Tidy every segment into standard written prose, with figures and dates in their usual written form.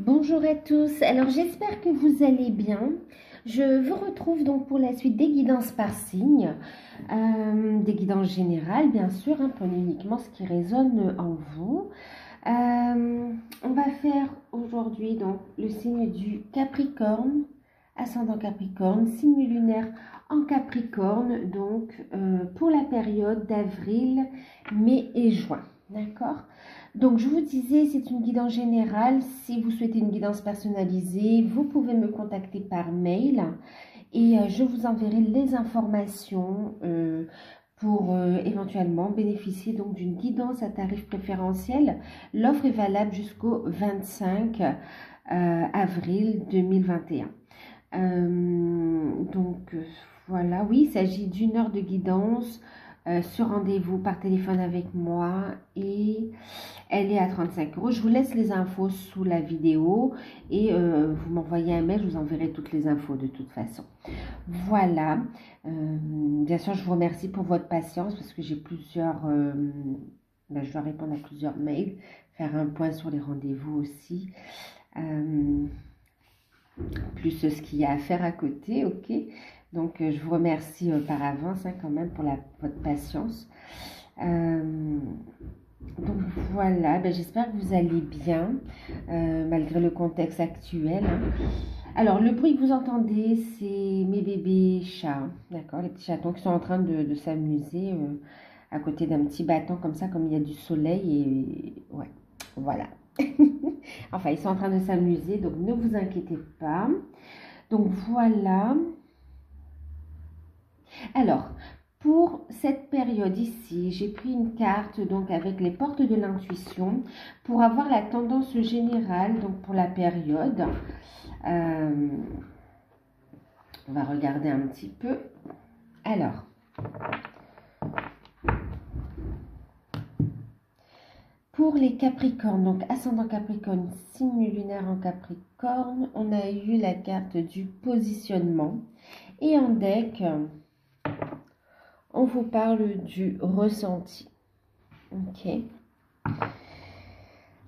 Bonjour à tous, alors j'espère que vous allez bien. Je vous retrouve donc pour la suite des guidances par signe, des guidances générales bien sûr, prenez uniquement ce qui résonne en vous. On va faire aujourd'hui donc le signe du Capricorne, ascendant Capricorne, signe lunaire en Capricorne, donc pour la période d'avril, mai et juin, d'accord? Donc, je vous disais, c'est une guidance générale. Si vous souhaitez une guidance personnalisée, vous pouvez me contacter par mail et je vous enverrai les informations pour éventuellement bénéficier donc d'une guidance à tarif préférentiel. L'offre est valable jusqu'au 25 avril 2021. Voilà, oui, il s'agit d'une heure de guidance sur rendez-vous par téléphone avec moi et elle est à 35 €. Je vous laisse les infos sous la vidéo et vous m'envoyez un mail, je vous enverrai toutes les infos de toute façon. Voilà, bien sûr, je vous remercie pour votre patience parce que j'ai plusieurs, je dois répondre à plusieurs mails, faire un point sur les rendez-vous aussi. Plus ce qu'il y a à faire à côté, ok? Donc, je vous remercie par avance quand même pour votre patience. Donc, voilà, j'espère que vous allez bien, malgré le contexte actuel. Alors, le bruit que vous entendez, c'est mes bébés chats, d'accord? Les petits chatons qui sont en train de s'amuser à côté d'un petit bâton comme ça, comme il y a du soleil. Et ouais, voilà. Enfin, ils sont en train de s'amuser, donc ne vous inquiétez pas. Donc voilà. Alors, pour cette période ici, j'ai pris une carte donc avec les portes de l'intuition pour avoir la tendance générale donc pour la période. On va regarder un petit peu. Alors, pour les Capricornes, donc ascendant Capricorne, signe lunaire en Capricorne, on a eu la carte du positionnement. Et en deck, on vous parle du ressenti. Ok.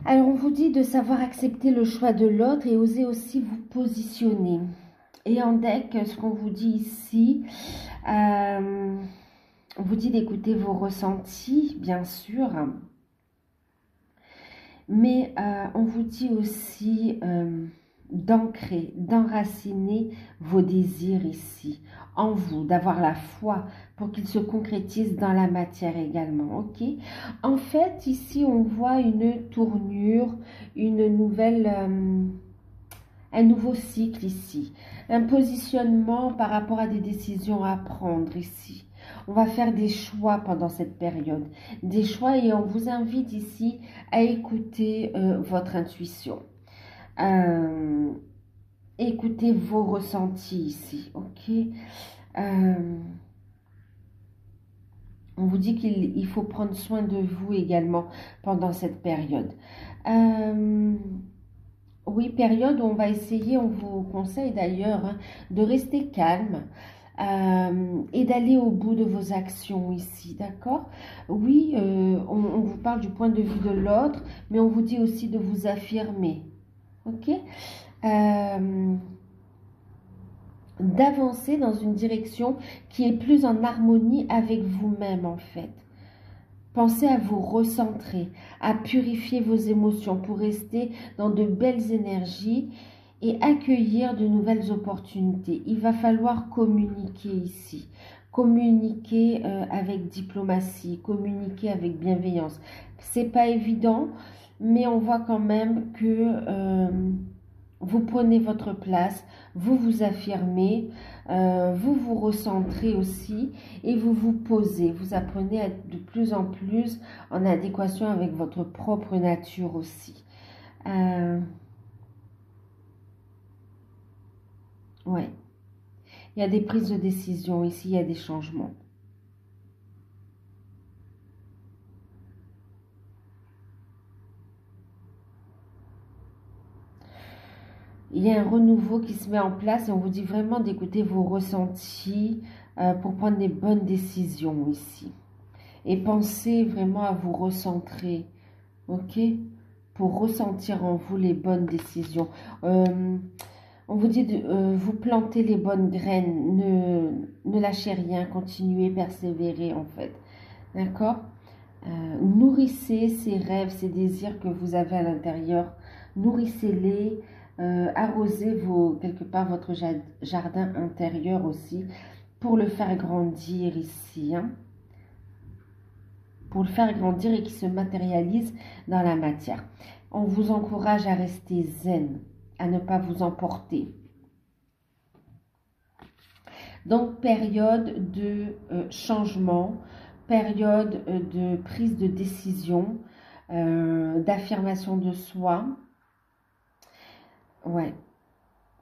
Alors, on vous dit de savoir accepter le choix de l'autre et oser aussi vous positionner. Et en deck, ce qu'on vous dit ici, on vous dit d'écouter vos ressentis, bien sûr. Mais on vous dit aussi d'ancrer, d'enraciner vos désirs ici, en vous, d'avoir la foi pour qu'ils se concrétisent dans la matière également, ok? En fait, ici, on voit une tournure, une nouvelle, un nouveau cycle ici, un positionnement par rapport à des décisions à prendre ici. On va faire des choix pendant cette période, des choix et on vous invite ici à écouter votre intuition. Écoutez vos ressentis ici, ok? On vous dit qu'il faut prendre soin de vous également pendant cette période. Oui, période où on va essayer, on vous conseille d'ailleurs de rester calme et d'aller au bout de vos actions ici, d'accord? Oui, on vous parle du point de vue de l'autre, mais on vous dit aussi de vous affirmer, ok? D'avancer dans une direction qui est plus en harmonie avec vous-même en fait. Pensez à vous recentrer, à purifier vos émotions pour rester dans de belles énergies et accueillir de nouvelles opportunités. Il va falloir communiquer ici, communiquer avec diplomatie, communiquer avec bienveillance. C'est pas évident, mais on voit quand même que vous prenez votre place, vous vous affirmez, vous vous recentrez aussi et vous vous posez. Vous apprenez à être de plus en plus en adéquation avec votre propre nature aussi. Ouais. Il y a des prises de décision ici, il y a des changements. Il y a un renouveau qui se met en place et on vous dit vraiment d'écouter vos ressentis pour prendre des bonnes décisions ici. Et pensez vraiment à vous recentrer, ok? pour ressentir en vous les bonnes décisions. On vous dit de vous planter les bonnes graines, ne lâchez rien, continuez, persévérez en fait. D'accord? Nourrissez ces rêves, ces désirs que vous avez à l'intérieur, nourrissez-les, arrosez quelque part votre jardin intérieur aussi pour le faire grandir ici, hein, pour le faire grandir et qu'il se matérialise dans la matière. On vous encourage à rester zen, à ne pas vous emporter. Donc, période de changement, période de prise de décision, d'affirmation de soi. Ouais,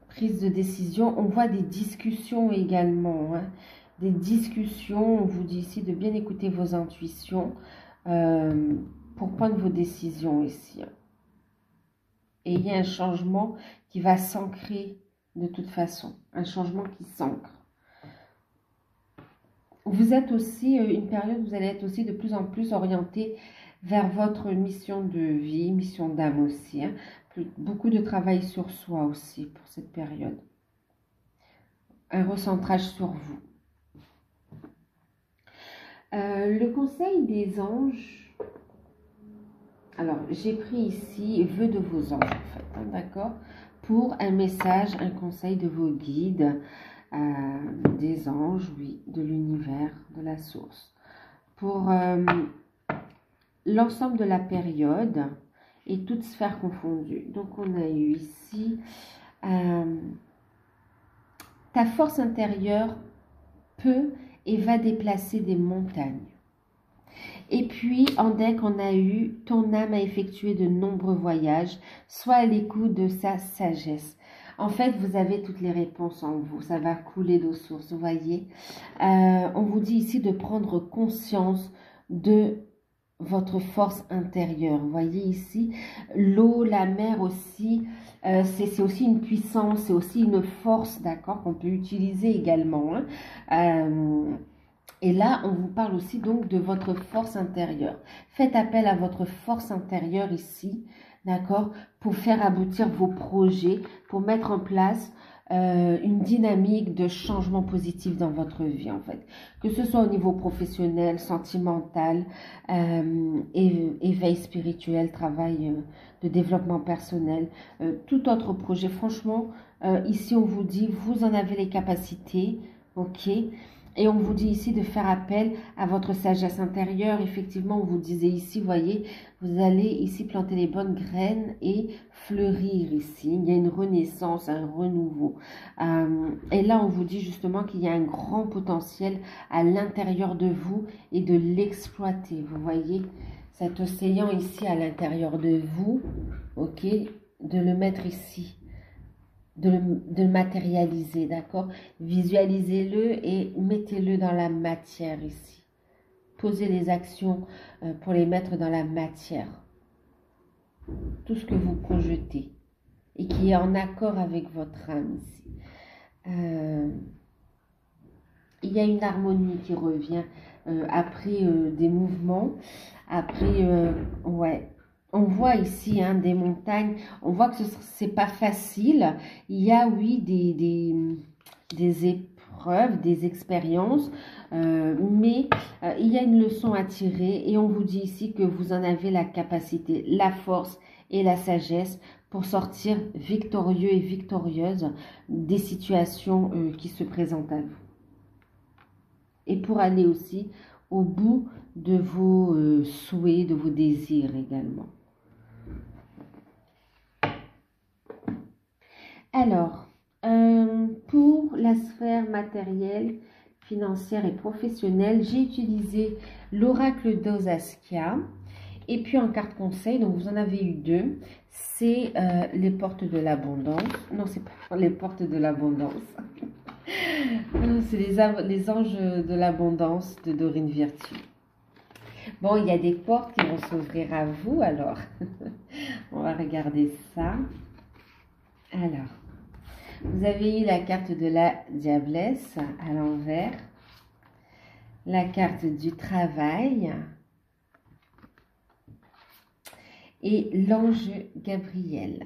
prise de décision. On voit des discussions également, hein. Des discussions, on vous dit ici de bien écouter vos intuitions pour prendre vos décisions ici. Et il y a un changement qui va s'ancrer de toute façon, un changement qui s'ancre. Vous êtes aussi, une période, vous allez être aussi de plus en plus orienté vers votre mission de vie, mission d'âme aussi, hein. Beaucoup de travail sur soi aussi pour cette période. Un recentrage sur vous. Le conseil des anges, alors j'ai pris ici vœux de vos anges en fait, hein, d'accord, pour un message, un conseil de vos guides, des anges, oui, de l'univers, de la source, pour l'ensemble de la période et toutes sphères confondues. Donc on a eu ici ta force intérieure peut et va déplacer des montagnes. Et puis, en deck, on a eu ton âme a effectué de nombreux voyages, soit à l'écoute de sa sagesse. En fait, vous avez toutes les réponses en vous, ça va couler d'eau source, vous voyez. On vous dit ici de prendre conscience de votre force intérieure. Vous voyez ici, l'eau, la mer aussi, c'est aussi une puissance, c'est aussi une force, d'accord, qu'on peut utiliser également, hein. Et là, on vous parle aussi donc de votre force intérieure. Faites appel à votre force intérieure ici, d'accord, pour faire aboutir vos projets, pour mettre en place une dynamique de changement positif dans votre vie, en fait. Que ce soit au niveau professionnel, sentimental, éveil spirituel, travail de développement personnel, tout autre projet. Franchement, ici, on vous dit, vous en avez les capacités, ok. Et on vous dit ici de faire appel à votre sagesse intérieure. Effectivement, on vous disait ici, voyez, vous allez ici planter les bonnes graines et fleurir ici. Il y a une renaissance, un renouveau. Et là, on vous dit justement qu'il y a un grand potentiel à l'intérieur de vous et de l'exploiter. Vous voyez cet océan ici à l'intérieur de vous, ok, de le mettre ici. De le matérialiser, d'accord? Visualisez-le et mettez-le dans la matière ici. Posez les actions pour les mettre dans la matière. Tout ce que vous projetez et qui est en accord avec votre âme ici. Il y a une harmonie qui revient après des mouvements, après, ouais. On voit ici hein, des montagnes, on voit que ce n'est pas facile. Il y a, oui, des épreuves, des expériences, mais il y a une leçon à tirer et on vous dit ici que vous en avez la capacité, la force et la sagesse pour sortir victorieux et victorieuse des situations qui se présentent à vous. Et pour aller aussi au bout de vos souhaits, de vos désirs également. Alors, pour la sphère matérielle, financière et professionnelle, j'ai utilisé l'oracle d'Osaskia. Et puis en carte conseil, donc vous en avez eu deux, c'est les portes de l'abondance. Non, c'est pas les portes de l'abondance. C'est les anges de l'abondance de Dorine Virtue. Bon, il y a des portes qui vont s'ouvrir à vous, alors. On va regarder ça. Alors, vous avez eu la carte de la diablesse à l'envers, la carte du travail et l'ange Gabriel.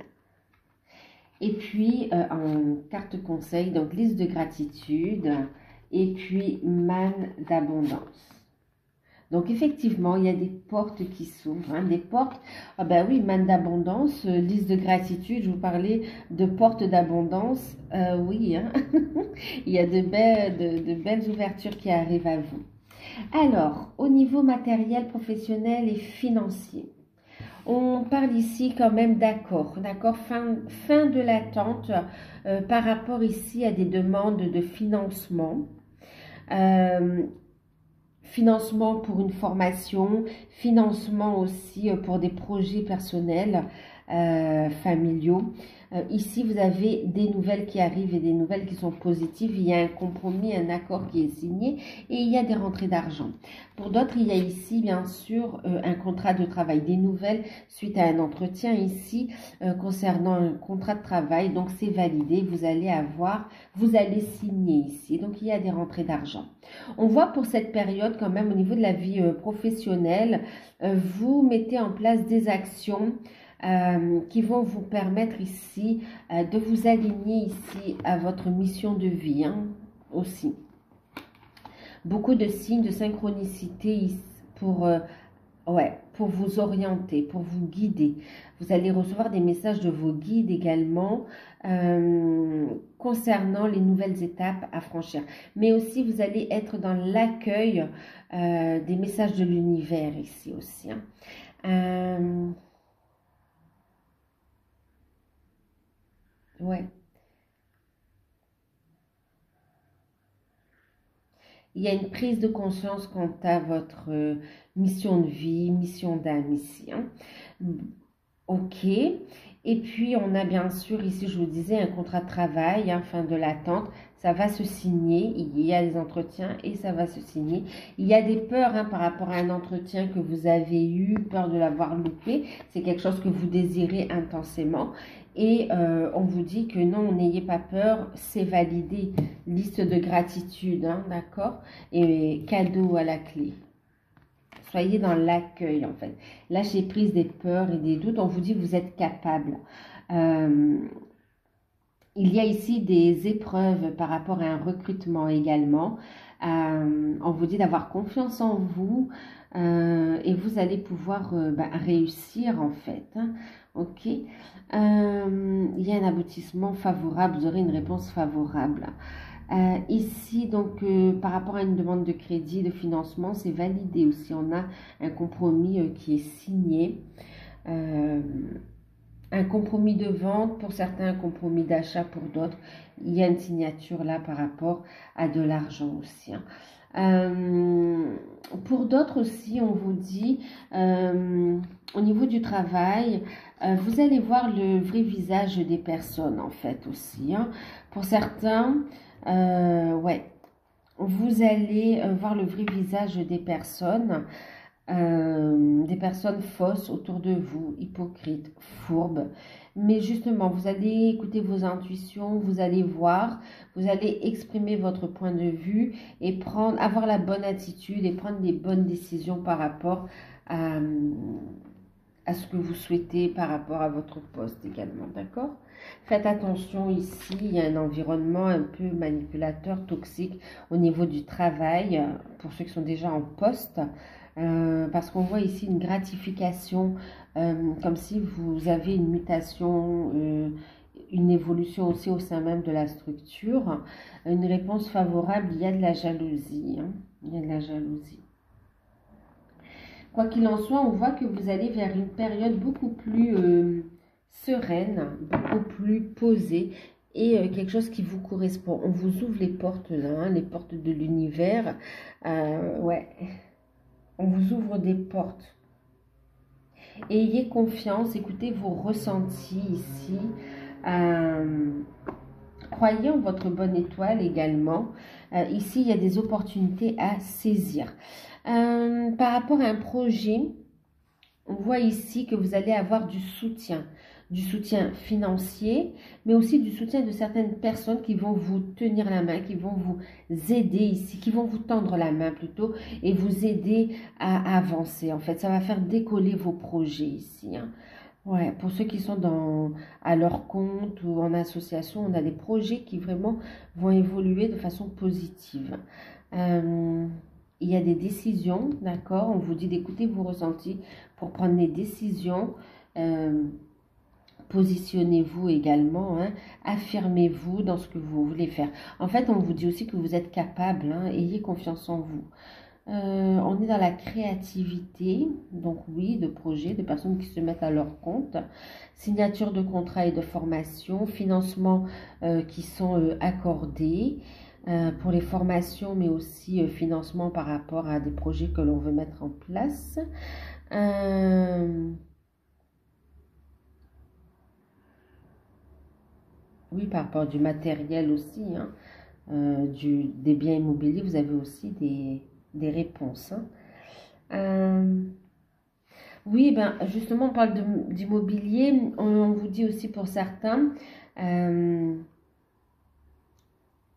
Et puis, en carte conseil, donc liste de gratitude et puis manne d'abondance. Donc, effectivement, il y a des portes qui s'ouvrent, hein, des portes, ah ben oui, manne d'abondance, liste de gratitude, je vous parlais de portes d'abondance, oui, hein, il y a de belles ouvertures qui arrivent à vous. Alors, au niveau matériel, professionnel et financier, on parle ici quand même d'accord, fin de l'attente par rapport ici à des demandes de financement. Financement pour une formation, financement aussi pour des projets personnels, familiaux. Ici, vous avez des nouvelles qui arrivent et des nouvelles qui sont positives. Il y a un compromis, un accord qui est signé et il y a des rentrées d'argent. Pour d'autres, il y a ici, bien sûr, un contrat de travail, des nouvelles suite à un entretien ici concernant un contrat de travail. Donc, c'est validé. Vous allez signer ici. Donc, il y a des rentrées d'argent. On voit pour cette période, quand même, au niveau de la vie professionnelle, vous mettez en place des actions qui vont vous permettre ici de vous aligner ici à votre mission de vie, hein, aussi. Beaucoup de signes de synchronicité pour vous orienter, pour vous guider. Vous allez recevoir des messages de vos guides également concernant les nouvelles étapes à franchir. Mais aussi, vous allez être dans l'accueil des messages de l'univers ici aussi, hein. Ouais. Il y a une prise de conscience quant à votre mission de vie, mission d'âme ici, hein. Ok. Et puis, on a bien sûr ici, je vous disais, un contrat de travail, hein, fin de l'attente. Ça va se signer. Il y a des entretiens et ça va se signer. Il y a des peurs, hein, par rapport à un entretien que vous avez eu, peur de l'avoir loupé. C'est quelque chose que vous désirez intensément. Et on vous dit que non, n'ayez pas peur, c'est validé. Liste de gratitude, hein, d'accord? Et cadeau à la clé. Soyez dans l'accueil, en fait. Lâchez prise des peurs et des doutes. On vous dit que vous êtes capable. Il y a ici des épreuves par rapport à un recrutement également. On vous dit d'avoir confiance en vous et vous allez pouvoir réussir, en fait, hein. Ok. Il y a un aboutissement favorable. Vous aurez une réponse favorable. Ici, donc, par rapport à une demande de crédit, de financement, c'est validé aussi. On a un compromis qui est signé. Un compromis de vente pour certains, un compromis d'achat pour d'autres. Il y a une signature là par rapport à de l'argent aussi, hein. Pour d'autres aussi, on vous dit, au niveau du travail, vous allez voir le vrai visage des personnes, en fait, aussi, hein. Pour certains, ouais, vous allez voir le vrai visage des personnes fausses autour de vous, hypocrites, fourbes. Mais justement, vous allez écouter vos intuitions, vous allez voir, vous allez exprimer votre point de vue et avoir la bonne attitude et prendre les bonnes décisions par rapport à ce que vous souhaitez, par rapport à votre poste également, d'accord? Faites attention ici, il y a un environnement un peu manipulateur, toxique au niveau du travail, pour ceux qui sont déjà en poste. Parce qu'on voit ici une gratification, comme si vous avez une mutation, une évolution aussi au sein même de la structure. Une réponse favorable, il y a de la jalousie, hein. Il y a de la jalousie. Quoi qu'il en soit, on voit que vous allez vers une période beaucoup plus sereine, beaucoup plus posée et quelque chose qui vous correspond. On vous ouvre les portes là, hein, les portes de l'univers. Ouais. On vous ouvre des portes. Ayez confiance, écoutez vos ressentis ici. Croyez en votre bonne étoile également. Ici, il y a des opportunités à saisir. Par rapport à un projet, on voit ici que vous allez avoir du soutien financier, mais aussi du soutien de certaines personnes qui vont vous tenir la main, qui vont vous aider ici, qui vont vous tendre la main plutôt et vous aider à avancer. En fait, ça va faire décoller vos projets ici, hein. Ouais, pour ceux qui sont à leur compte ou en association, on a des projets qui vraiment vont évoluer de façon positive. Euh, il y a des décisions, d'accord? On vous dit d'écouter vos ressentis pour prendre des décisions. Euh, Positionnez-vous également, hein, affirmez-vous dans ce que vous voulez faire. En fait, on vous dit aussi que vous êtes capable, hein, ayez confiance en vous. On est dans la créativité, donc oui, de projets, de personnes qui se mettent à leur compte, signature de contrats et de formation, financements qui sont accordés pour les formations, mais aussi financement par rapport à des projets que l'on veut mettre en place. Oui, par rapport du matériel aussi, hein, des biens immobiliers, vous avez aussi des réponses, hein. Euh, oui, ben justement, on parle d'immobilier. On vous dit aussi pour certains, euh,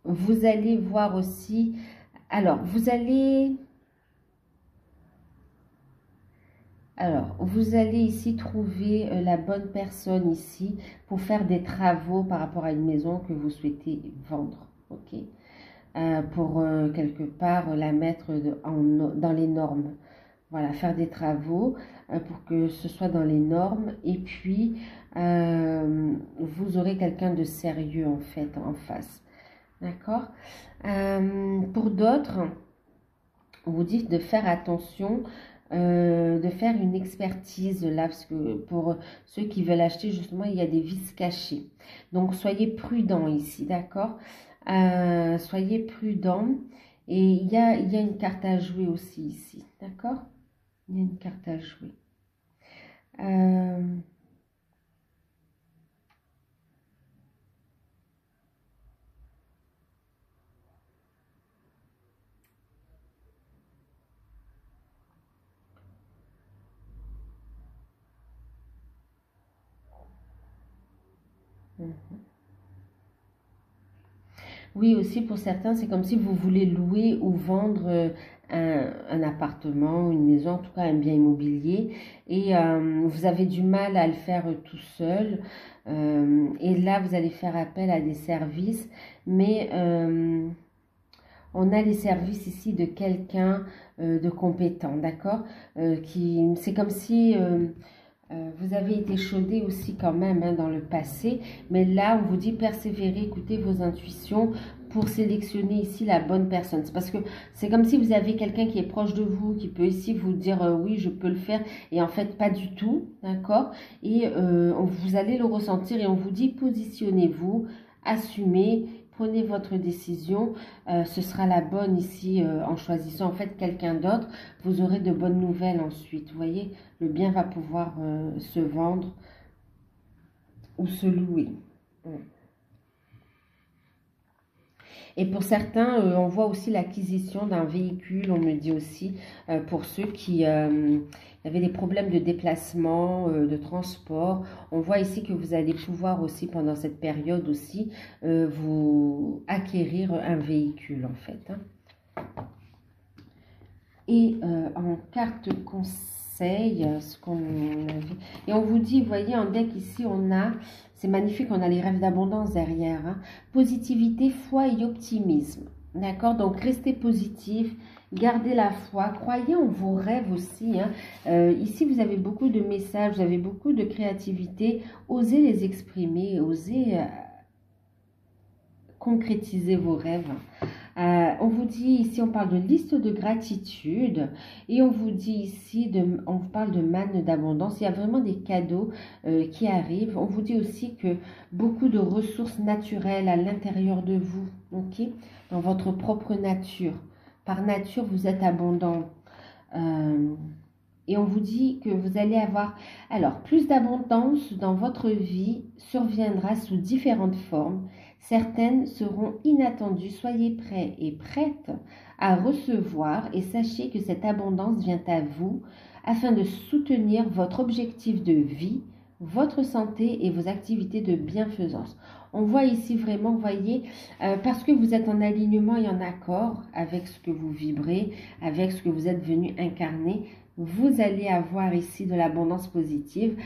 vous allez voir aussi. Alors, vous allez ici trouver la bonne personne ici pour faire des travaux par rapport à une maison que vous souhaitez vendre. Ok. Pour quelque part la mettre dans les normes. Voilà, faire des travaux pour que ce soit dans les normes. Et puis, vous aurez quelqu'un de sérieux en fait en face. D'accord. Pour d'autres, on vous dit de faire attention, de faire une expertise là, parce que pour ceux qui veulent acheter, justement, il y a des vices cachés. Donc, soyez prudents ici, d'accord? Soyez prudents. Et il y a une carte à jouer aussi ici, d'accord? Il y a une carte à jouer. Euh, Oui, aussi pour certains, c'est comme si vous voulez louer ou vendre un appartement, une maison, en tout cas un bien immobilier, et vous avez du mal à le faire tout seul. Et là, vous allez faire appel à des services, mais on a les services ici de quelqu'un de compétent, d'accord? C'est comme si vous avez été chaudé aussi quand même, hein, dans le passé, mais là, on vous dit persévérer, écoutez vos intuitions pour sélectionner ici la bonne personne. C'est parce que c'est comme si vous avez quelqu'un qui est proche de vous, qui peut ici vous dire oui, je peux le faire, et en fait, pas du tout, d'accord? Et vous allez le ressentir et on vous dit positionnez-vous, assumez, prenez votre décision, ce sera la bonne ici en choisissant en fait quelqu'un d'autre. Vous aurez de bonnes nouvelles ensuite, vous voyez, le bien va pouvoir se vendre ou se louer. Et pour certains, on voit aussi l'acquisition d'un véhicule, on me dit aussi, pour ceux qui avaient des problèmes de déplacement, de transport. On voit ici que vous allez pouvoir aussi, pendant cette période aussi, vous acquérir un véhicule en fait, hein. Et en carte conseil, ce qu'on a vu. Et on vous dit, vous voyez, en deck ici, on a, c'est magnifique, on a les rêves d'abondance derrière, hein. Positivité, foi et optimisme. D'accord? Donc, restez positif, gardez la foi, croyez en vos rêves aussi, hein. Ici, vous avez beaucoup de messages, vous avez beaucoup de créativité. Osez les exprimer, osez concrétiser vos rêves. On vous dit ici, on parle de liste de gratitude et on vous dit ici, on vous parle de manne d'abondance. Il y a vraiment des cadeaux qui arrivent. On vous dit aussi que beaucoup de ressources naturelles à l'intérieur de vous, ok, dans votre propre nature. Par nature, vous êtes abondant. Et on vous dit que vous allez avoir, alors, plus d'abondance dans votre vie surviendra sous différentes formes. Certaines seront inattendues. Soyez prêts et prêtes à recevoir et sachez que cette abondance vient à vous afin de soutenir votre objectif de vie, votre santé et vos activités de bienfaisance. On voit ici vraiment, vous voyez, parce que vous êtes en alignement et en accord avec ce que vous vibrez, avec ce que vous êtes venu incarner, vous allez avoir ici de l'abondance positive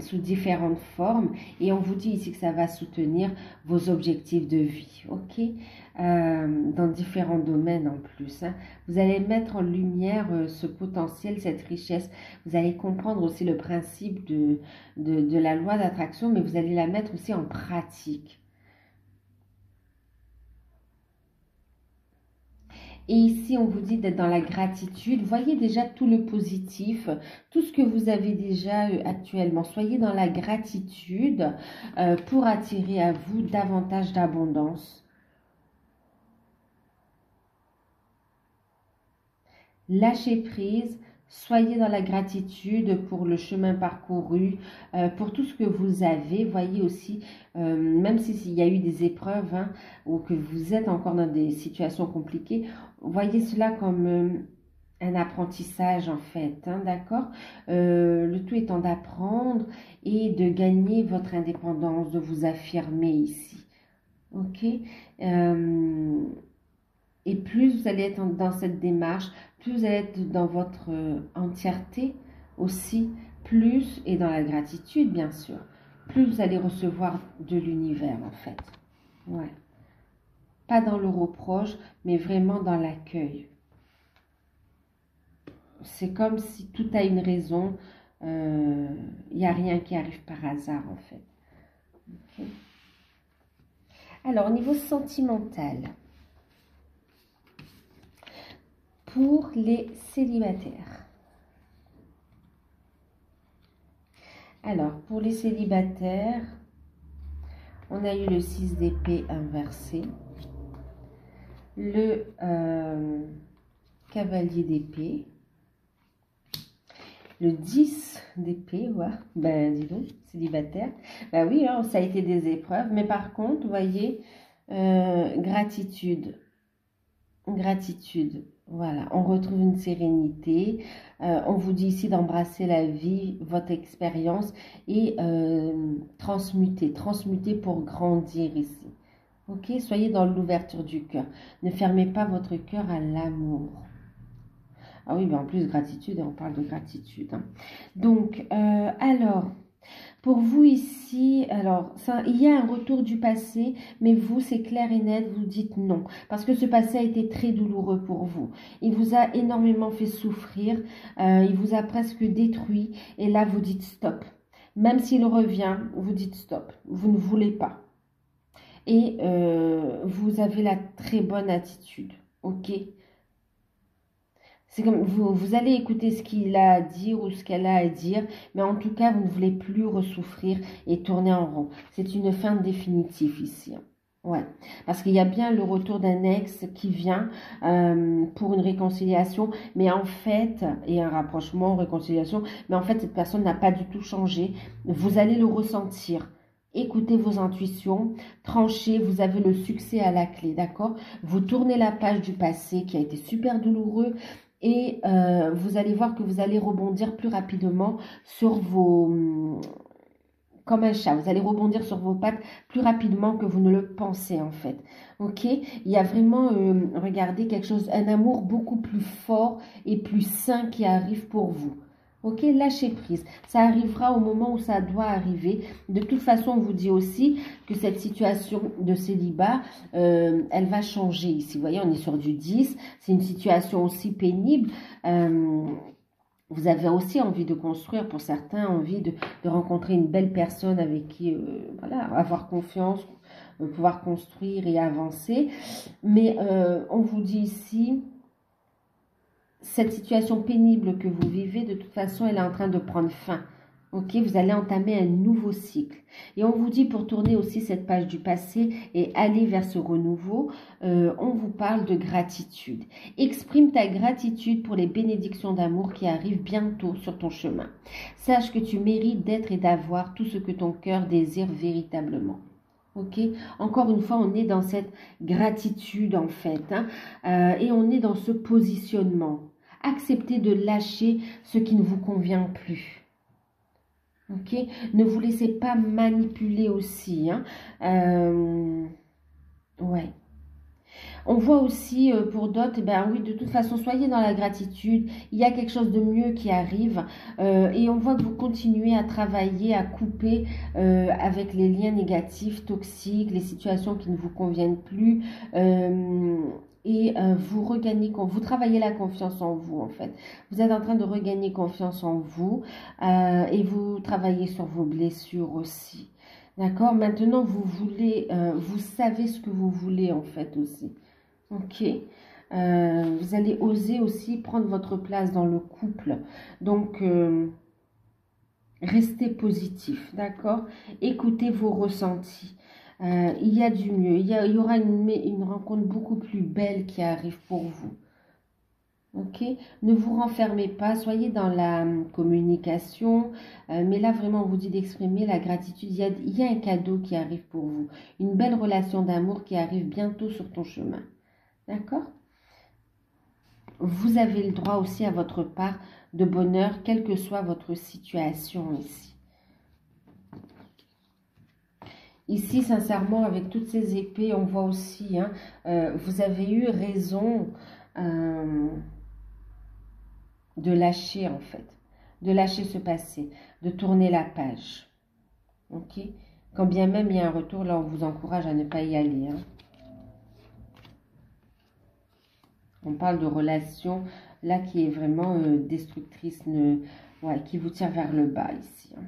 sous différentes formes. Et on vous dit ici que ça va soutenir vos objectifs de vie, ok? Dans différents domaines en plus. Hein. Vous allez mettre en lumière ce potentiel, cette richesse. Vous allez comprendre aussi le principe de la loi d'attraction, mais vous allez la mettre aussi en pratique. Et ici, on vous dit d'être dans la gratitude. Voyez déjà tout le positif, tout ce que vous avez déjà actuellement. Soyez dans la gratitude pour attirer à vous davantage d'abondance. Lâchez prise. Soyez dans la gratitude pour le chemin parcouru, pour tout ce que vous avez. Voyez aussi, même s'il y a eu des épreuves hein, ou que vous êtes encore dans des situations compliquées, voyez cela comme un apprentissage en fait, hein, d'accord? Le tout étant d'apprendre et de gagner votre indépendance, de vous affirmer ici. Ok? Et plus vous allez être dans cette démarche, plus vous allez être dans votre entièreté aussi, plus, et dans la gratitude bien sûr, plus vous allez recevoir de l'univers en fait. Ouais. Pas dans le reproche, mais vraiment dans l'accueil. C'est comme si tout a une raison, il n'y a rien qui arrive par hasard en fait. Okay. Alors au niveau sentimental, pour les célibataires. Alors, pour les célibataires, on a eu le 6 d'épée inversé, le cavalier d'épée, le 10 d'épée, ouais. Ben dis donc, célibataire. Ben oui, hein, ça a été des épreuves, mais par contre, vous voyez, gratitude. Gratitude, voilà, on retrouve une sérénité, on vous dit ici d'embrasser la vie, votre expérience et transmuter pour grandir ici. Ok, soyez dans l'ouverture du cœur, ne fermez pas votre cœur à l'amour. Ah oui, ben en plus gratitude, on parle de gratitude. Hein. Donc, alors... Pour vous ici, alors, ça, il y a un retour du passé, mais vous, c'est clair et net, vous dites non. Parce que ce passé a été très douloureux pour vous. Il vous a énormément fait souffrir, il vous a presque détruit, et là, vous dites stop. Même s'il revient, vous dites stop, vous ne voulez pas. Et vous avez la très bonne attitude, ok ? C'est comme vous allez écouter ce qu'il a à dire ou ce qu'elle a à dire, mais en tout cas, vous ne voulez plus ressouffrir et tourner en rond. C'est une fin définitive ici. Ouais, parce qu'il y a bien le retour d'un ex qui vient pour une réconciliation, mais en fait, et un rapprochement, réconciliation, mais en fait, cette personne n'a pas du tout changé. Vous allez le ressentir. Écoutez vos intuitions, tranchez, vous avez le succès à la clé, d'accord? Vous tournez la page du passé qui a été super douloureux, et vous allez voir que vous allez rebondir plus rapidement sur vos... Comme un chat, vous allez rebondir sur vos pattes plus rapidement que vous ne le pensez en fait. Ok? Il y a vraiment, regardez, quelque chose, un amour beaucoup plus fort et plus sain qui arrive pour vous. Ok, lâchez prise. Ça arrivera au moment où ça doit arriver. De toute façon, on vous dit aussi que cette situation de célibat, elle va changer ici. Vous voyez, on est sur du 10. C'est une situation aussi pénible. Vous avez aussi envie de construire, pour certains, envie de rencontrer une belle personne avec qui, voilà, avoir confiance, pouvoir construire et avancer. Mais on vous dit ici... Cette situation pénible que vous vivez, de toute façon, elle est en train de prendre fin. Ok, vous allez entamer un nouveau cycle. Et on vous dit pour tourner aussi cette page du passé et aller vers ce renouveau, on vous parle de gratitude. Exprime ta gratitude pour les bénédictions d'amour qui arrivent bientôt sur ton chemin. Sache que tu mérites d'être et d'avoir tout ce que ton cœur désire véritablement. Ok, encore une fois, on est dans cette gratitude en fait, hein, et on est dans ce positionnement. acceptez de lâcher ce qui ne vous convient plus. Ok? Ne vous laissez pas manipuler aussi. Hein. Ouais. On voit aussi pour d'autres, ben oui, de toute façon, soyez dans la gratitude. Il y a quelque chose de mieux qui arrive. Et on voit que vous continuez à travailler, à couper avec les liens négatifs, toxiques, les situations qui ne vous conviennent plus. Vous regagnez, vous travaillez la confiance en vous, en fait. Vous êtes en train de regagner confiance en vous et vous travaillez sur vos blessures aussi. D'accord? Maintenant, vous voulez, vous savez ce que vous voulez, en fait, aussi. Ok. Vous allez oser aussi prendre votre place dans le couple. Donc, restez positif, d'accord? Écoutez vos ressentis. Il y a du mieux. Il y aura une rencontre beaucoup plus belle qui arrive pour vous. Ok? Ne vous renfermez pas. Soyez dans la communication. Mais là, vraiment, on vous dit d'exprimer la gratitude. Il y a un cadeau qui arrive pour vous. Une belle relation d'amour qui arrive bientôt sur ton chemin. D'accord? Vous avez le droit aussi à votre part de bonheur, quelle que soit votre situation ici. Ici, sincèrement, avec toutes ces épées, on voit aussi, hein, vous avez eu raison de lâcher, en fait. De lâcher ce passé, de tourner la page. Ok? Quand bien même il y a un retour, là, on vous encourage à ne pas y aller. Hein. On parle de relation, là, qui est vraiment destructrice, ouais, qui vous tire vers le bas ici. Hein.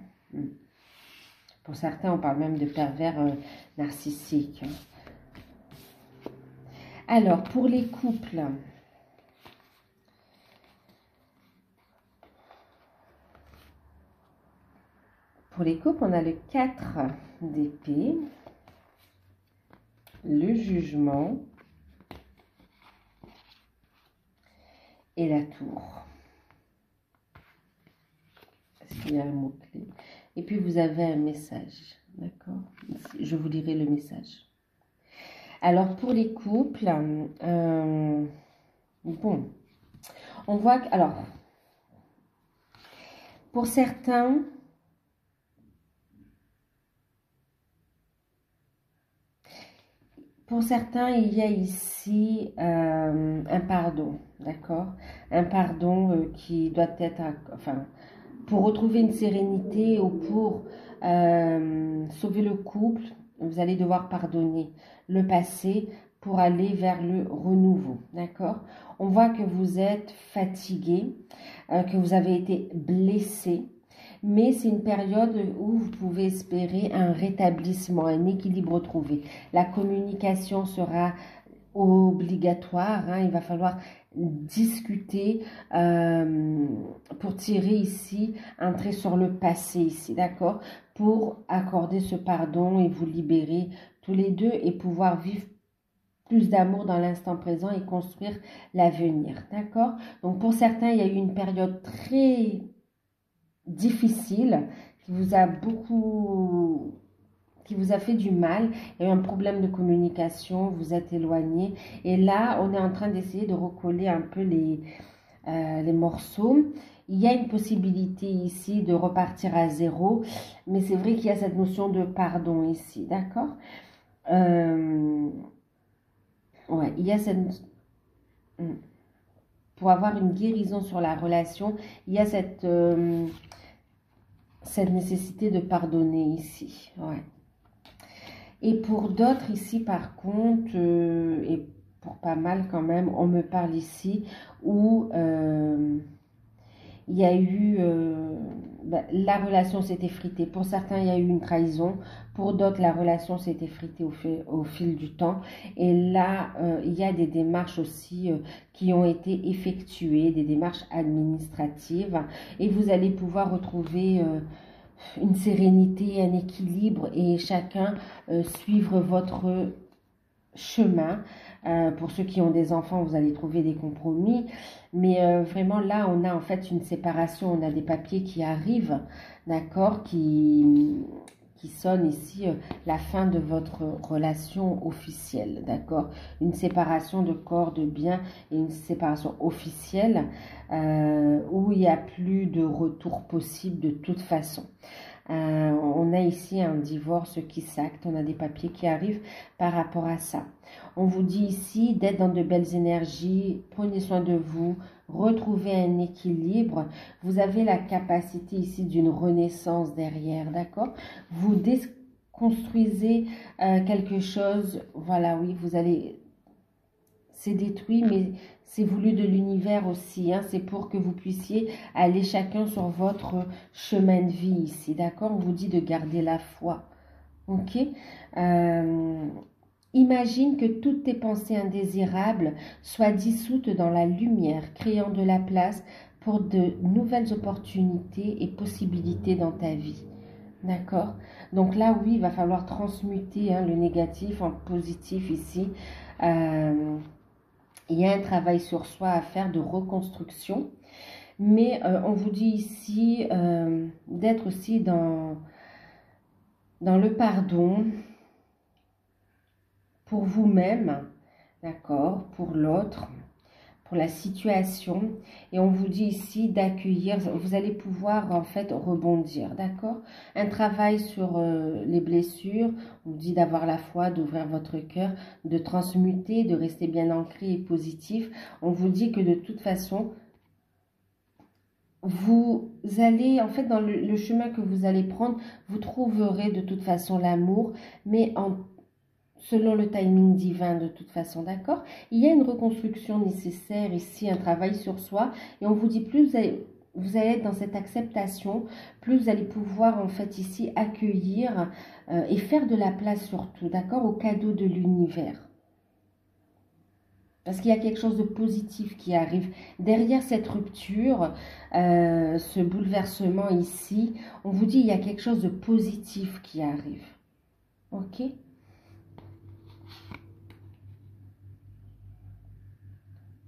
Pour certains, on parle même de pervers narcissiques. Hein. Alors, pour les couples, on a le 4 d'épée, le jugement, et la tour. Est-ce qu'il y a un mot-clé? Et puis, vous avez un message. D'accord? Je vous lirai le message. Alors, pour les couples, bon, on voit que, alors, pour certains, il y a ici un pardon, d'accord? Un pardon qui doit être, enfin, pour retrouver une sérénité ou pour sauver le couple, vous allez devoir pardonner le passé pour aller vers le renouveau, d'accord? On voit que vous êtes fatigué, que vous avez été blessé, mais c'est une période où vous pouvez espérer un rétablissement, un équilibre trouvé. La communication sera obligatoire, hein, il va falloir discuter pour tirer ici, un trait sur le passé ici, d'accord? Pour accorder ce pardon et vous libérer tous les deux et pouvoir vivre plus d'amour dans l'instant présent et construire l'avenir, d'accord? Donc pour certains, il y a eu une période très difficile qui vous a fait du mal, il y a eu un problème de communication, vous êtes éloigné et là on est en train d'essayer de recoller un peu les morceaux. Il y a une possibilité ici de repartir à zéro, mais c'est vrai qu'il y a cette notion de pardon ici, d'accord? Ouais, il y a cette... Pour avoir une guérison sur la relation, il y a cette nécessité de pardonner ici, ouais. Et pour d'autres ici, par contre, et pour pas mal quand même, on me parle ici où il y a eu, la relation s'est effritée. Pour certains, il y a eu une trahison. Pour d'autres, la relation s'est effritée au fil du temps. Et là, il y a des démarches aussi qui ont été effectuées, des démarches administratives. Et vous allez pouvoir retrouver une sérénité, un équilibre et chacun suivre votre chemin. Pour ceux qui ont des enfants, vous allez trouver des compromis. Mais vraiment, là, on a en fait une séparation. On a des papiers qui arrivent, d'accord, qui qui sonne ici la fin de votre relation officielle, d'accord? Une séparation de corps, de biens et une séparation officielle où il n'y a plus de retour possible de toute façon. On a ici un divorce qui s'acte, on a des papiers qui arrivent par rapport à ça. On vous dit ici d'être dans de belles énergies, prenez soin de vous, retrouvez un équilibre. Vous avez la capacité ici d'une renaissance derrière, d'accord? Vous déconstruisez quelque chose, voilà, oui, vous allez... C'est détruit, mais c'est voulu de l'univers aussi. Hein, c'est pour que vous puissiez aller chacun sur votre chemin de vie ici. D'accord? On vous dit de garder la foi. Ok? Imagine que toutes tes pensées indésirables soient dissoutes dans la lumière, créant de la place pour de nouvelles opportunités et possibilités dans ta vie. D'accord? Donc là, oui, il va falloir transmuter le négatif en positif ici. Il y a un travail sur soi à faire de reconstruction, mais on vous dit ici d'être aussi dans le pardon pour vous-même, d'accord, pour l'autre, pour la situation. Et on vous dit ici d'accueillir, vous allez pouvoir en fait rebondir, d'accord? Un travail sur les blessures, on vous dit d'avoir la foi, d'ouvrir votre cœur, de transmuter, de rester bien ancré et positif. On vous dit que de toute façon, vous allez, en fait, dans le chemin que vous allez prendre, vous trouverez de toute façon l'amour, mais selon le timing divin de toute façon, d'accord? Il y a une reconstruction nécessaire ici, un travail sur soi, et on vous dit plus vous allez être dans cette acceptation, plus vous allez pouvoir en fait ici accueillir et faire de la place surtout, d'accord, au cadeau de l'univers. Parce qu'il y a quelque chose de positif qui arrive. Derrière cette rupture, ce bouleversement ici, on vous dit il y a quelque chose de positif qui arrive. Ok?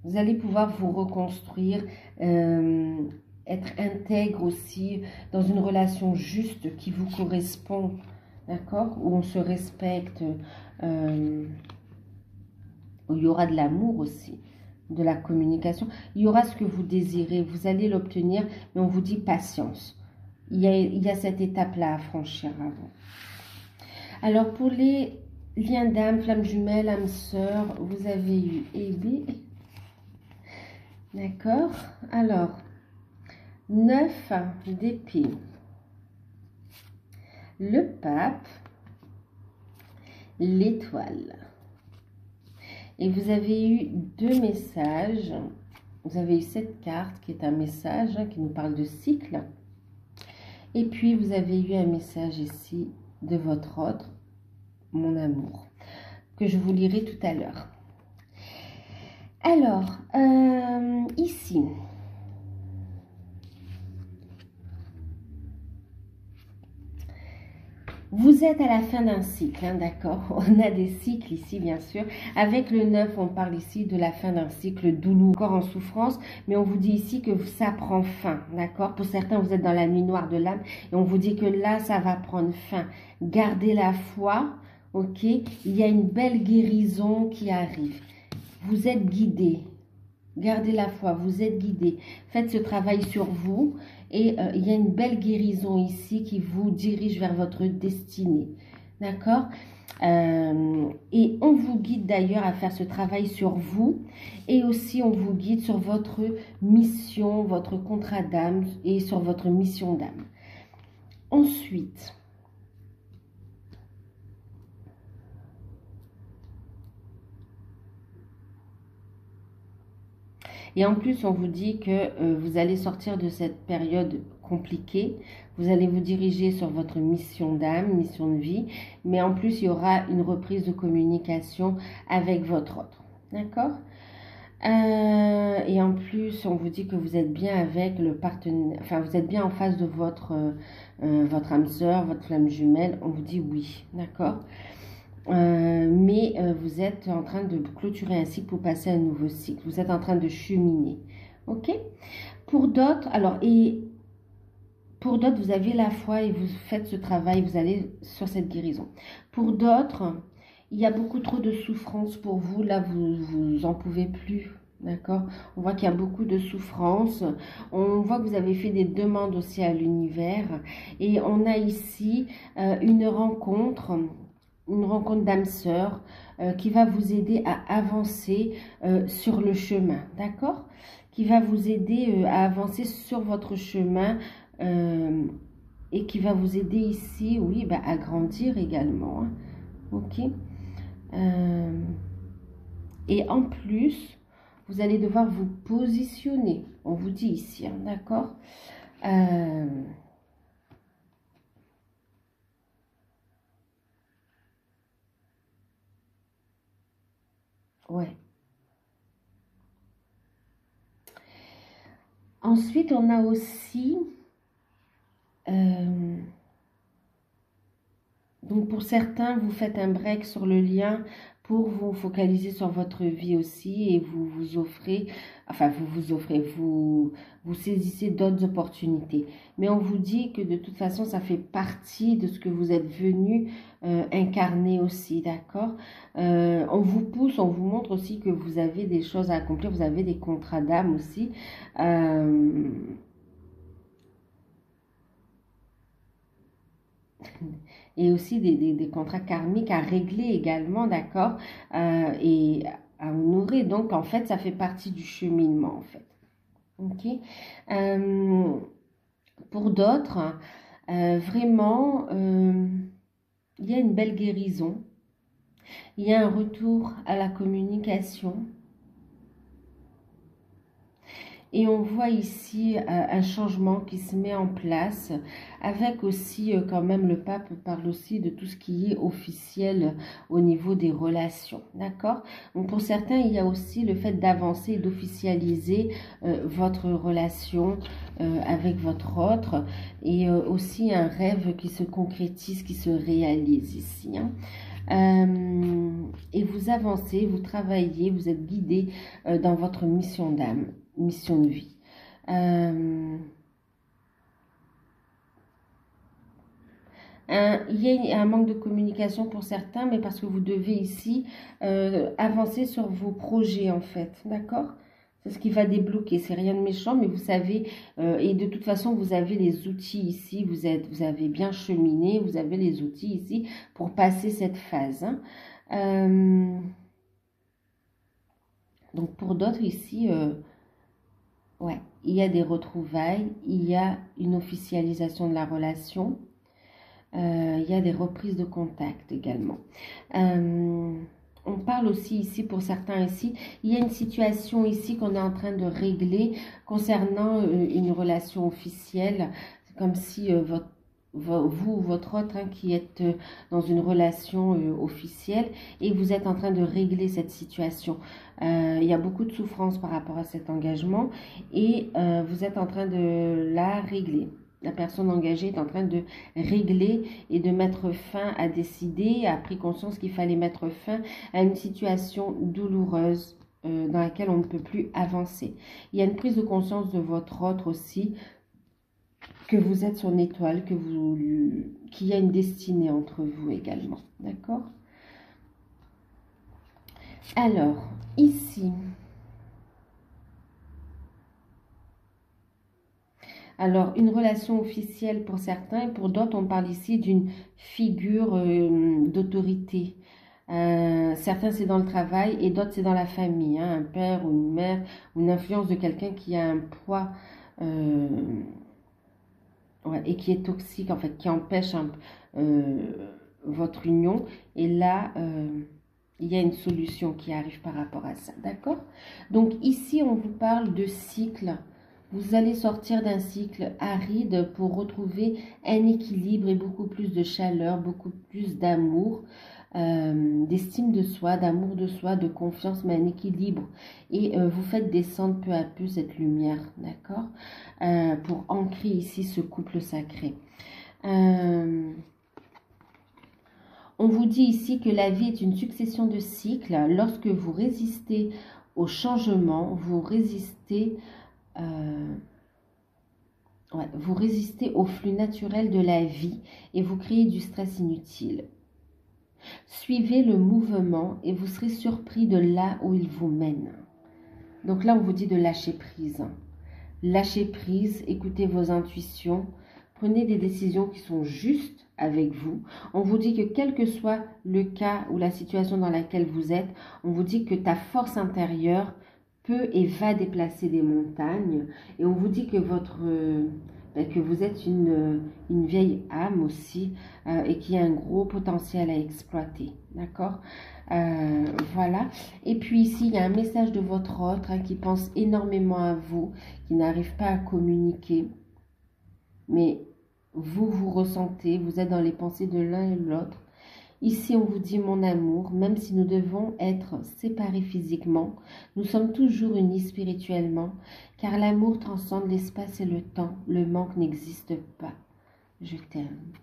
Vous allez pouvoir vous reconstruire, être intègre aussi dans une relation juste qui vous correspond, d'accord? Où on se respecte, où il y aura de l'amour aussi, de la communication. Il y aura ce que vous désirez, vous allez l'obtenir, mais on vous dit patience. Il y a cette étape-là à franchir avant. Alors pour les liens d'âme, flamme jumelle, âme sœur, vous avez eu Ébé. D'accord? Alors, 9 d'épée, le pape, l'étoile. Et vous avez eu 2 messages. Vous avez eu cette carte qui est un message qui nous parle de cycle. Et puis, vous avez eu un message ici de votre autre, mon amour, que je vous lirai tout à l'heure. Alors, ici, vous êtes à la fin d'un cycle, hein, d'accord? On a des cycles ici, bien sûr. Avec le 9, on parle ici de la fin d'un cycle douloureux, encore en souffrance, mais on vous dit ici que ça prend fin, d'accord? Pour certains, vous êtes dans la nuit noire de l'âme, et on vous dit que là, ça va prendre fin. Gardez la foi, ok? Il y a une belle guérison qui arrive. Vous êtes guidés. Gardez la foi, vous êtes guidés. Faites ce travail sur vous et il y a une belle guérison ici qui vous dirige vers votre destinée. D'accord? Et on vous guide d'ailleurs à faire ce travail sur vous et aussi on vous guide sur votre mission, votre contrat d'âme et sur votre mission d'âme. Ensuite, et en plus, on vous dit que vous allez sortir de cette période compliquée. Vous allez vous diriger sur votre mission d'âme, mission de vie. Mais en plus, il y aura une reprise de communication avec votre autre. D'accord? Et en plus, on vous dit que vous êtes bien avec le partenaire. Enfin, vous êtes bien en face de votre âme sœur, votre flamme jumelle. On vous dit oui. D'accord? Mais vous êtes en train de clôturer un cycle pour passer à un nouveau cycle. Vous êtes en train de cheminer. Ok? Pour d'autres, alors, et Pour d'autres, vous avez la foi et vous faites ce travail, vous allez sur cette guérison. Pour d'autres, il y a beaucoup trop de souffrance pour vous. Là, vous en pouvez plus. D'accord? On voit qu'il y a beaucoup de souffrance. On voit que vous avez fait des demandes aussi à l'univers. Et on a ici une rencontre d'âme sœur qui va vous aider à avancer sur le chemin. D'accord? Qui va vous aider à avancer sur votre chemin et qui va vous aider ici, oui, bah, à grandir également. Hein. Ok? Et en plus, vous allez devoir vous positionner. On vous dit ici, hein, d'accord? Ouais. Ensuite, on a aussi... donc, pour certains, vous faites un break sur le lien pour vous focaliser sur votre vie aussi et vous offrez, enfin, vous saisissez d'autres opportunités. Mais on vous dit que de toute façon, ça fait partie de ce que vous êtes venu incarner aussi, d'accord? On vous pousse, on vous montre aussi que vous avez des choses à accomplir, vous avez des contrats d'âme aussi. Et aussi des contrats karmiques à régler également, d'accord, et à honorer. Donc, en fait, ça fait partie du cheminement, en fait. Ok. Pour d'autres, vraiment, il y a une belle guérison. Il y a un retour à la communication. Et on voit ici un changement qui se met en place, avec aussi quand même le pape parle aussi de tout ce qui est officiel au niveau des relations, d'accord? Donc pour certains, il y a aussi le fait d'avancer et d'officialiser votre relation avec votre autre, et aussi un rêve qui se concrétise, qui se réalise ici, hein. Et vous avancez, vous travaillez, vous êtes guidé dans votre mission d'âme, mission de vie. Il y a un manque de communication pour certains, mais parce que vous devez ici avancer sur vos projets en fait, d'accord? C'est ce qui va débloquer, c'est rien de méchant, mais vous savez, et de toute façon, vous avez les outils ici, vous avez bien cheminé, vous avez les outils ici pour passer cette phase. Hein. Donc pour d'autres ici, ouais, il y a des retrouvailles, il y a une officialisation de la relation, il y a des reprises de contact également. On parle aussi ici, pour certains ici, il y a une situation ici qu'on est en train de régler concernant une relation officielle. C'est comme si vous ou votre autre hein, qui êtes dans une relation officielle et vous êtes en train de régler cette situation. Il y a beaucoup de souffrance par rapport à cet engagement et vous êtes en train de la régler. La personne engagée est en train de régler et de mettre fin, à décider, a pris conscience qu'il fallait mettre fin à une situation douloureuse dans laquelle on ne peut plus avancer. Il y a une prise de conscience de votre autre aussi, que vous êtes son étoile, qu'il y a une destinée entre vous également. D'accord? Alors, ici... Alors, une relation officielle pour certains et pour d'autres, on parle ici d'une figure d'autorité. Certains, c'est dans le travail et d'autres, c'est dans la famille. Hein, un père ou une mère, ou une influence de quelqu'un qui a un poids ouais, et qui est toxique, en fait, qui empêche votre union. Et là, il y a une solution qui arrive par rapport à ça. D'accord? Donc, ici, on vous parle de cycle. Vous allez sortir d'un cycle aride pour retrouver un équilibre et beaucoup plus de chaleur, beaucoup plus d'amour, d'estime de soi, d'amour de soi, de confiance, mais un équilibre. Et vous faites descendre peu à peu cette lumière, d'accord? Pour ancrer ici ce couple sacré. On vous dit ici que la vie est une succession de cycles. Lorsque vous résistez au changement, vous résistez... Ouais, vous résistez au flux naturel de la vie et vous créez du stress inutile. Suivez le mouvement et vous serez surpris de là où il vous mène. Donc là, on vous dit de lâcher prise. Lâchez prise, écoutez vos intuitions, prenez des décisions qui sont justes avec vous. On vous dit que quel que soit le cas ou la situation dans laquelle vous êtes, on vous dit que ta force intérieure peut et va déplacer des montagnes. Et on vous dit que que vous êtes une vieille âme aussi et qui a un gros potentiel à exploiter. D'accord? Voilà. Et puis ici, il y a un message de votre autre qui pense énormément à vous, qui n'arrive pas à communiquer. Mais vous, vous ressentez, vous êtes dans les pensées de l'un et de l'autre. Ici, on vous dit mon amour, même si nous devons être séparés physiquement, nous sommes toujours unis spirituellement, car l'amour transcende l'espace et le temps. Le manque n'existe pas. Je t'aime.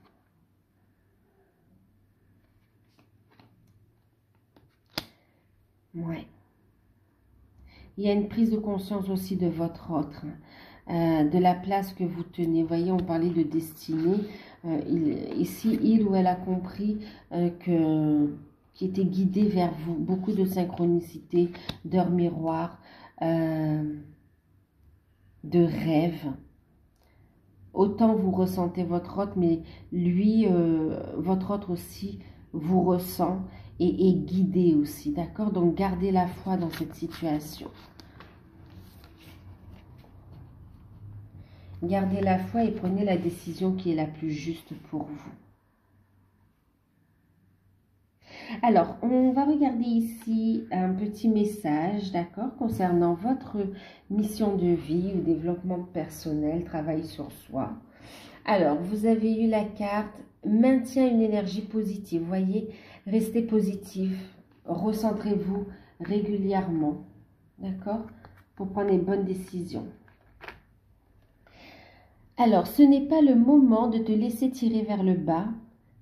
Ouais. Il y a une prise de conscience aussi de votre autre, de la place que vous tenez. Vous voyez, on parlait de destinée. Ici, il ou elle a compris qui était guidé vers vous. Beaucoup de synchronicité, d'heures miroirs, de rêves. Autant vous ressentez votre autre, mais lui, votre autre aussi, vous ressent et est guidé aussi. D'accord? Donc, gardez la foi dans cette situation. Gardez la foi et prenez la décision qui est la plus juste pour vous. Alors, on va regarder ici un petit message, d'accord, concernant votre mission de vie ou développement personnel, travail sur soi. Alors, vous avez eu la carte « Maintient une énergie positive ». Vous voyez, restez positif, recentrez-vous régulièrement, d'accord, pour prendre les bonnes décisions. Alors, ce n'est pas le moment de te laisser tirer vers le bas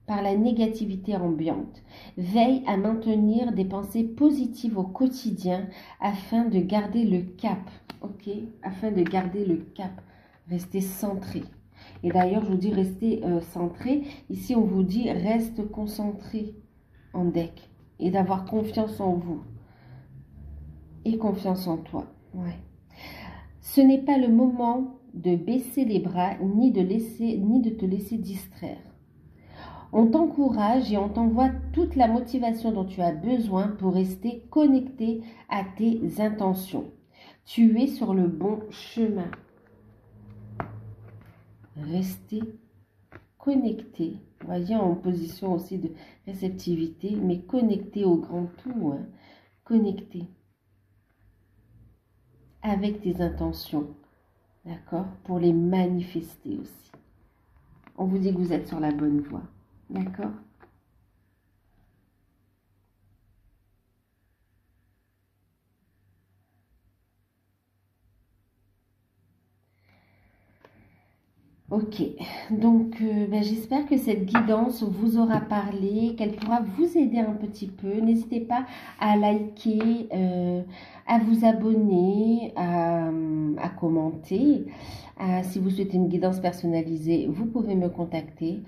par la négativité ambiante. Veille à maintenir des pensées positives au quotidien afin de garder le cap. Ok? Afin de garder le cap. Restez centré. Et d'ailleurs, je vous dis restez centré. Ici, on vous dit reste concentré en deck et d'avoir confiance en vous et confiance en toi. Ouais. Ce n'est pas le moment de baisser les bras ni de te laisser distraire. On t'encourage et on t'envoie toute la motivation dont tu as besoin pour rester connecté à tes intentions. Tu es sur le bon chemin. Restez connecté. Voyez, en position aussi de réceptivité, mais connecté au grand tout. Hein. Connecté avec tes intentions. D'accord? Pour les manifester aussi. On vous dit que vous êtes sur la bonne voie. D'accord? Ok, donc j'espère que cette guidance vous aura parlé, qu'elle pourra vous aider un petit peu. N'hésitez pas à liker, à vous abonner, à commenter. Si vous souhaitez une guidance personnalisée, vous pouvez me contacter.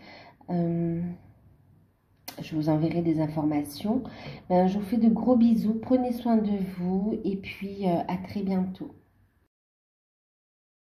Je vous enverrai des informations. Je vous fais de gros bisous, prenez soin de vous et puis à très bientôt.